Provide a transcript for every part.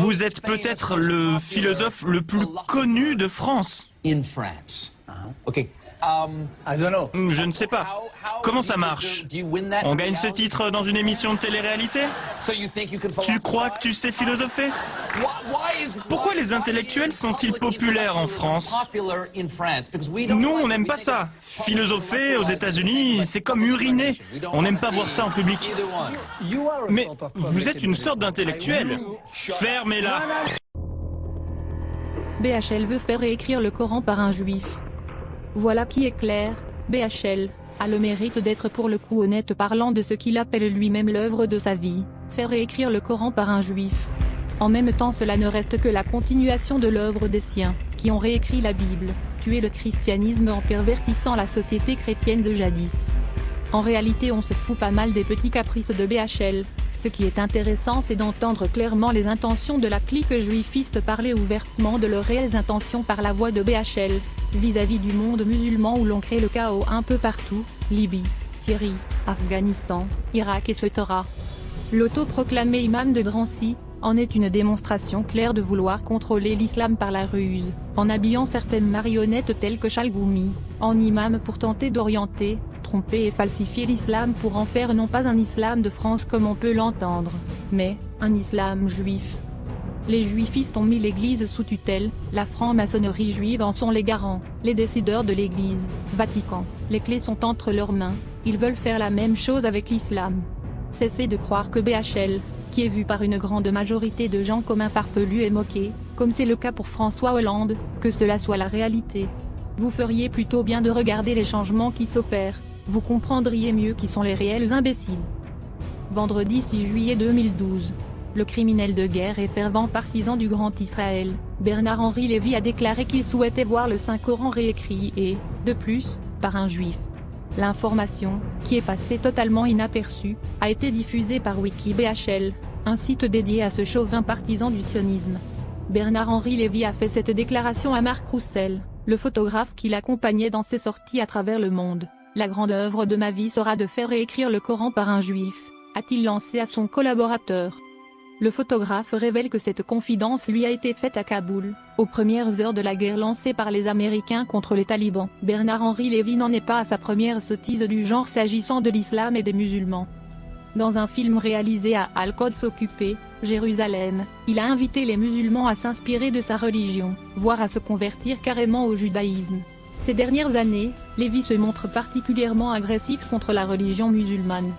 Vous êtes peut-être le philosophe le plus connu de France. Je ne sais pas. Comment ça marche? On gagne ce titre dans une émission de télé-réalité? Tu crois que tu sais philosopher? Pourquoi les intellectuels sont-ils populaires en France? Nous, on n'aime pas ça. Philosopher aux États-Unis, c'est comme uriner. On n'aime pas voir ça en public. Mais vous êtes une sorte d'intellectuel. Fermez-la. BHL veut faire réécrire le Coran par un juif. Voilà qui est clair, BHL a le mérite d'être pour le coup honnête parlant de ce qu'il appelle lui-même l'œuvre de sa vie, faire réécrire le Coran par un juif. En même temps cela ne reste que la continuation de l'œuvre des siens, qui ont réécrit la Bible, tué le christianisme en pervertissant la société chrétienne de jadis. En réalité on se fout pas mal des petits caprices de BHL. Ce qui est intéressant c'est d'entendre clairement les intentions de la clique juifiste parler ouvertement de leurs réelles intentions par la voix de BHL, vis-à-vis du monde musulman où l'on crée le chaos un peu partout, Libye, Syrie, Afghanistan, Irak etc. L'autoproclamé imam de Drancy en est une démonstration claire de vouloir contrôler l'islam par la ruse, en habillant certaines marionnettes telles que Chalgoumi, en imam pour tenter d'orienter, tromper et falsifier l'islam pour en faire non pas un islam de France comme on peut l'entendre, mais un islam juif. Les juifistes ont mis l'église sous tutelle, la franc-maçonnerie juive en sont les garants, les décideurs de l'église, Vatican, les clés sont entre leurs mains, ils veulent faire la même chose avec l'islam. Cessez de croire que BHL, qui est vu par une grande majorité de gens comme un farfelu et moqué, comme c'est le cas pour François Hollande, que cela soit la réalité. Vous feriez plutôt bien de regarder les changements qui s'opèrent, vous comprendriez mieux qui sont les réels imbéciles. Vendredi 6 juillet 2012. Le criminel de guerre et fervent partisan du Grand Israël, Bernard-Henri Lévy a déclaré qu'il souhaitait voir le Saint-Coran réécrit et, de plus, par un juif. L'information, qui est passée totalement inaperçue, a été diffusée par WikiBHL, un site dédié à ce chauvin partisan du sionisme. Bernard-Henri Lévy a fait cette déclaration à Marc Roussel, le photographe qui l'accompagnait dans ses sorties à travers le monde. La grande œuvre de ma vie sera de faire réécrire le Coran par un juif, a-t-il lancé à son collaborateur. Le photographe révèle que cette confidence lui a été faite à Kaboul, aux premières heures de la guerre lancée par les Américains contre les talibans. Bernard-Henri Lévy n'en est pas à sa première sottise du genre s'agissant de l'islam et des musulmans. Dans un film réalisé à Al-Quds occupé, Jérusalem, il a invité les musulmans à s'inspirer de sa religion, voire à se convertir carrément au judaïsme. Ces dernières années, Lévy se montre particulièrement agressif contre la religion musulmane,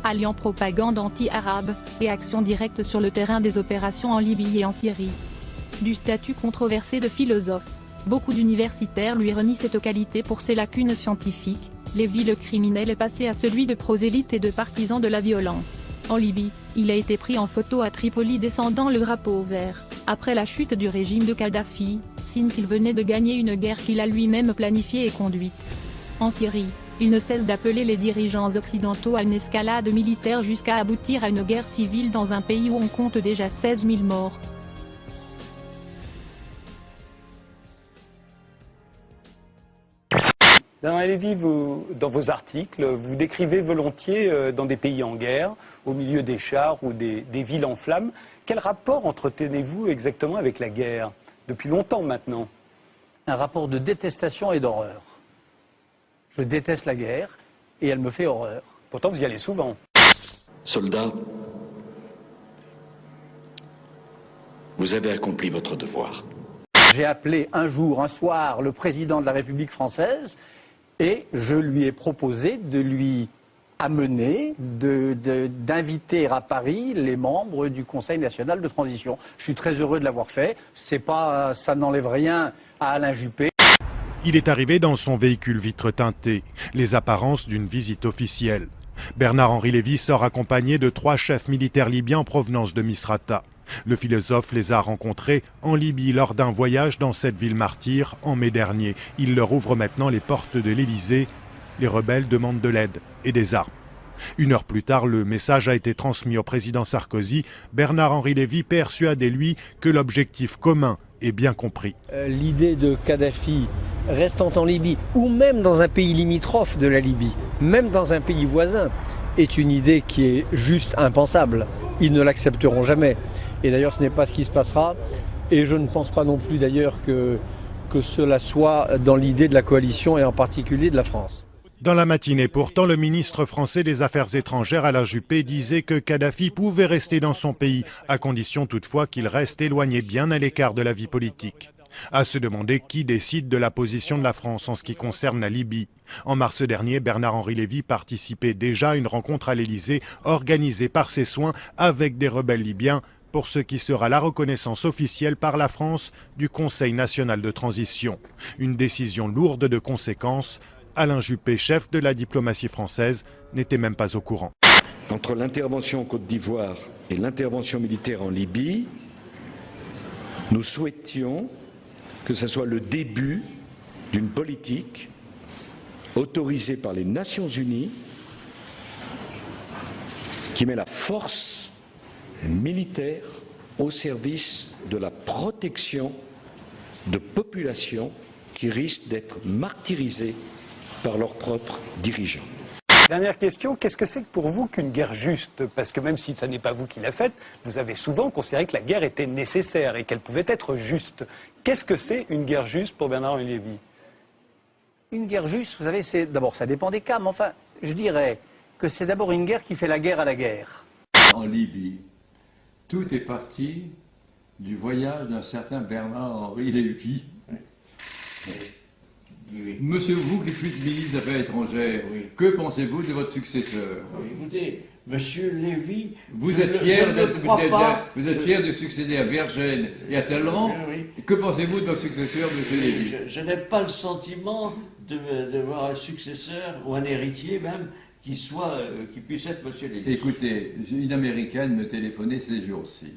alliant propagande anti-arabe et action directe sur le terrain des opérations en Libye et en Syrie. Du statut controversé de philosophe, beaucoup d'universitaires lui renient cette qualité pour ses lacunes scientifiques. Lévy le criminel est passé à celui de prosélyte et de partisan de la violence. En Libye, il a été pris en photo à Tripoli descendant le drapeau vert, après la chute du régime de Kadhafi, signe qu'il venait de gagner une guerre qu'il a lui-même planifiée et conduite. En Syrie, il ne cesse d'appeler les dirigeants occidentaux à une escalade militaire jusqu'à aboutir à une guerre civile dans un pays où on compte déjà 16 000 morts. Bernard Lévy, dans vos articles, vous décrivez volontiers dans des pays en guerre, au milieu des chars ou des villes en flammes. Quel rapport entretenez-vous exactement avec la guerre, depuis longtemps maintenant? Un rapport de détestation et d'horreur. Je déteste la guerre et elle me fait horreur. Pourtant, vous y allez souvent. Soldats, vous avez accompli votre devoir. J'ai appelé un jour, un soir, le président de la République française et je lui ai proposé de lui amener, d'inviter à Paris les membres du Conseil national de transition. Je suis très heureux de l'avoir fait. Ça n'enlève rien à Alain Juppé. Il est arrivé dans son véhicule vitre teintée, les apparences d'une visite officielle. Bernard-Henri Lévy sort accompagné de 3 chefs militaires libyens en provenance de Misrata. Le philosophe les a rencontrés en Libye lors d'un voyage dans cette ville martyre en mai dernier. Il leur ouvre maintenant les portes de l'Élysée. Les rebelles demandent de l'aide et des armes. 1 heure plus tard, le message a été transmis au président Sarkozy. Bernard-Henri Lévy persuadait lui que l'objectif commun est bien compris. L'idée de Kadhafi restant en Libye, ou même dans un pays limitrophe de la Libye, même dans un pays voisin, est une idée qui est juste impensable. ils ne l'accepteront jamais. Et d'ailleurs, ce n'est pas ce qui se passera. Et je ne pense pas non plus d'ailleurs que cela soit dans l'idée de la coalition et en particulier de la France. Dans la matinée, pourtant, le ministre français des Affaires étrangères, Alain Juppé, disait que Kadhafi pouvait rester dans son pays, à condition toutefois qu'il reste éloigné bien à l'écart de la vie politique. À se demander qui décide de la position de la France en ce qui concerne la Libye. En mars dernier, Bernard-Henri Lévy participait déjà à une rencontre à l'Élysée organisée par ses soins avec des rebelles libyens pour ce qui sera la reconnaissance officielle par la France du Conseil national de transition. Une décision lourde de conséquences. Alain Juppé, chef de la diplomatie française, n'était même pas au courant. Entre l'intervention en Côte d'Ivoire et l'intervention militaire en Libye, nous souhaitions que ce soit le début d'une politique autorisée par les Nations Unies qui met la force militaire au service de la protection de populations qui risquent d'être martyrisées par leurs propres dirigeants. Dernière question, qu'est-ce que c'est pour vous qu'une guerre juste? Parce que même si ce n'est pas vous qui la faites, vous avez souvent considéré que la guerre était nécessaire et qu'elle pouvait être juste. Qu'est-ce que c'est une guerre juste pour Bernard-Henri Lévy? Une guerre juste, vous savez, c'est d'abord, ça dépend des cas, mais enfin, je dirais que c'est d'abord une guerre qui fait la guerre à la guerre. En Libye, tout est parti du voyage d'un certain Bernard-Henri Lévy. Oui. Monsieur, vous qui fûtes ministre des Affaires étrangères, oui. Que pensez-vous de votre successeur? Oui, écoutez, Monsieur Lévy, vous êtes fier de succéder à Vergène et à Talleyrand. Oui. Que pensez-vous de votre successeur, Monsieur Lévy? Je n'ai pas le sentiment de voir un successeur ou un héritier même qui puisse être Monsieur Lévy. Écoutez, une Américaine me téléphonait ces jours-ci,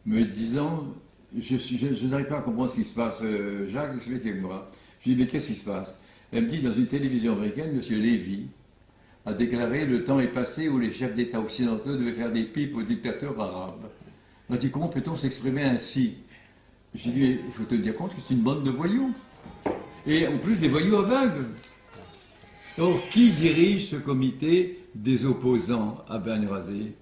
me disant, je n'arrive pas à comprendre ce qui se passe. Jacques, expliquez-moi. Je lui dis, mais qu'est-ce qui se passe? Elle me dit, dans une télévision américaine, M. Lévy a déclaré « Le temps est passé où les chefs d'État occidentaux devaient faire des pipes aux dictateurs arabes. » On a dit « Comment peut-on s'exprimer ainsi ?» Je lui ai dit « Il faut te dire compte que c'est une bande de voyous. Et en plus des voyous aveugles. » Donc, qui dirige ce comité des opposants à Benghazi?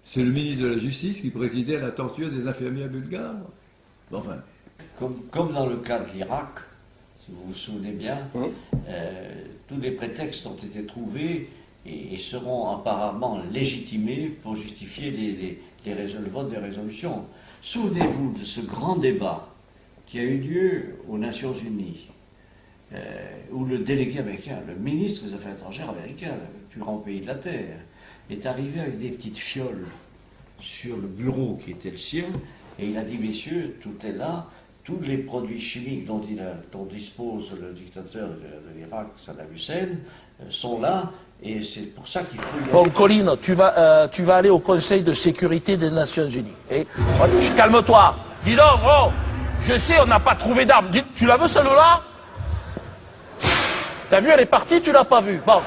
C'est le ministre de la Justice qui présidait à la torture des infirmières bulgares. Enfin. Comme dans le cas de l'Irak, si vous vous souvenez bien, tous les prétextes ont été trouvés et seront apparemment légitimés pour justifier le vote des résolutions. Souvenez-vous de ce grand débat qui a eu lieu aux Nations Unies, où le délégué américain, le ministre des Affaires étrangères américain, le plus grand pays de la Terre, est arrivé avec des petites fioles sur le bureau qui était le sien, et il a dit, messieurs, tout est là, tous les produits chimiques dont dispose le dictateur de l'Irak, Saddam Hussein, sont là, et c'est pour ça qu'il faut y aller. Bon, Colline, tu vas aller au Conseil de sécurité des Nations Unies. Calme-toi. Dis donc, oh, je sais, on n'a pas trouvé d'armes. Tu la veux, celle-là? T'as vu, elle est partie, tu l'as pas vue. Bon.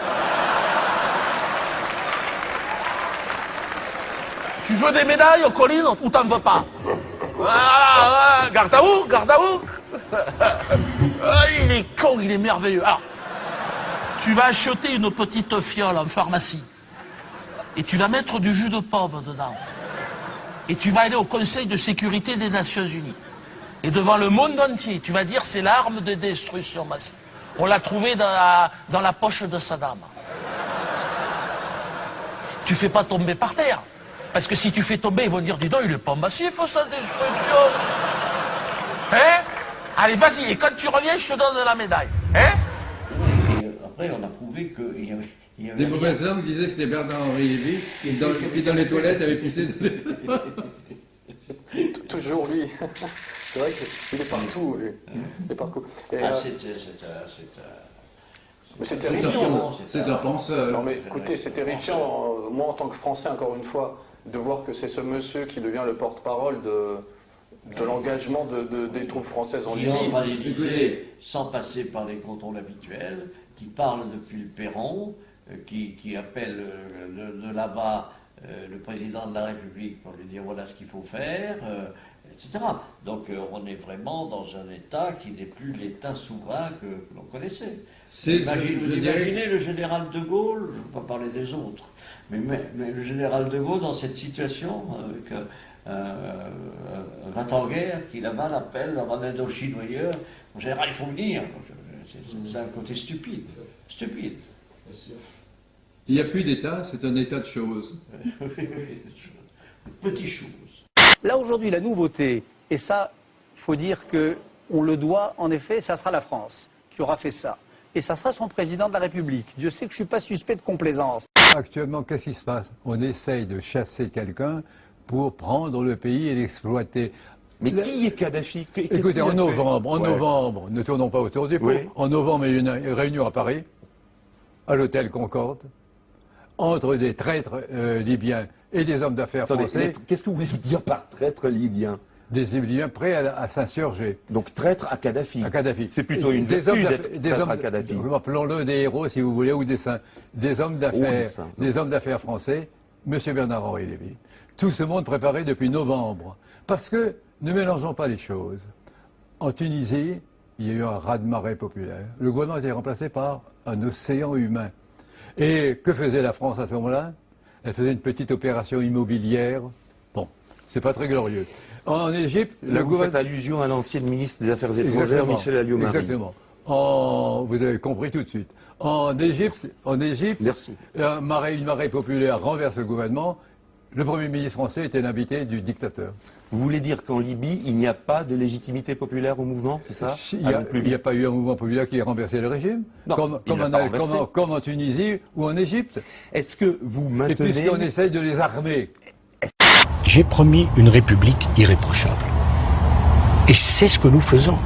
Tu veux des médailles, Colline, ou t'en veux pas? Voilà, garde à vous, garde à vous. Il est con, il est merveilleux. Alors, tu vas acheter une petite fiole en pharmacie et tu vas mettre du jus de pomme dedans. Et tu vas aller au Conseil de sécurité des Nations Unies. Et devant le monde entier, tu vas dire c'est l'arme de destruction massive. On l'a trouvé dans la poche de Saddam. Tu fais pas tomber par terre. Parce que si tu fais tomber, ils vont dire, dis donc, il est pas massif, sa destruction. Hein? Allez, vas-y, et quand tu reviens, je te donne la médaille. Hein? Et après, on a prouvé qu'il y avait... Des mauvaises langues disaient que c'était Bernard-Henri Lévy, qui dans les toilettes avait pissé dans les... Toujours lui. C'est vrai qu'il est partout, lui. Il est partout. Et, mais c'est terrifiant. C'est un penseur. Non mais écoutez, c'est terrifiant, moi en tant que Français, encore une fois, de voir que c'est ce monsieur qui devient le porte-parole de l'engagement des troupes françaises en Libye. Sans passer par les contrôles habituels, qui parle depuis le perron, qui appelle de là-bas le président de la République pour lui dire voilà ce qu'il faut faire, etc. Donc on est vraiment dans un État qui n'est plus l'État souverain que l'on connaissait. Imaginez le général de Gaulle, je ne veux pas parler des autres, mais le général de Gaulle dans cette situation, avec va en guerre, qui là-bas l'appelle, en Indochine ou ailleurs, en général il faut venir. C'est un côté stupide. Stupide. Il n'y a plus d'État, c'est un état de choses. Petites choses. Là aujourd'hui, la nouveauté, et ça, il faut dire qu'on le doit, en effet, ça sera la France qui aura fait ça. Et ça sera son président de la République. Dieu sait que je ne suis pas suspect de complaisance. Actuellement, qu'est-ce qui se passe? On essaye de chasser quelqu'un pour prendre le pays et l'exploiter. Mais qui est Kadhafi? Écoutez, en novembre, ne tournons pas autour du pot, en novembre, il y a une réunion à Paris, à l'hôtel Concorde, entre des traîtres libyens et des hommes d'affaires français. Qu'est-ce que vous voulez dire par traître libyen? Des Libyens prêts à s'insurger. Donc traître à Kadhafi. À Kadhafi. C'est plutôt une vertu d'être traître à Kadhafi. Appelons-le des héros, si vous voulez, ou des saints. Des hommes d'affaires français, M. Bernard-Henri Lévy. Tout ce monde préparé depuis novembre. Parce que, ne mélangeons pas les choses. En Tunisie, il y a eu un raz-de-marée populaire. Le gouvernement a été remplacé par un océan humain. Et que faisait la France à ce moment-là? Elle faisait une petite opération immobilière. Bon, c'est pas très glorieux. En Égypte, vous faites allusion à l'ancien ministre des Affaires étrangères, Michel Alliot-Marie. Exactement. Vous avez compris tout de suite. En Égypte, merci. Une marée populaire renverse le gouvernement. Le Premier ministre français était l'invité du dictateur. Vous voulez dire qu'en Libye, il n'y a pas de légitimité populaire au mouvement, c'est ça? Il n'y a pas eu un mouvement populaire qui ait renversé le régime, non, comme en Tunisie ou en Égypte. Est-ce que vous maintenez... Et puisqu'on essaye de les armer. J'ai promis une république irréprochable. Et c'est ce que nous faisons.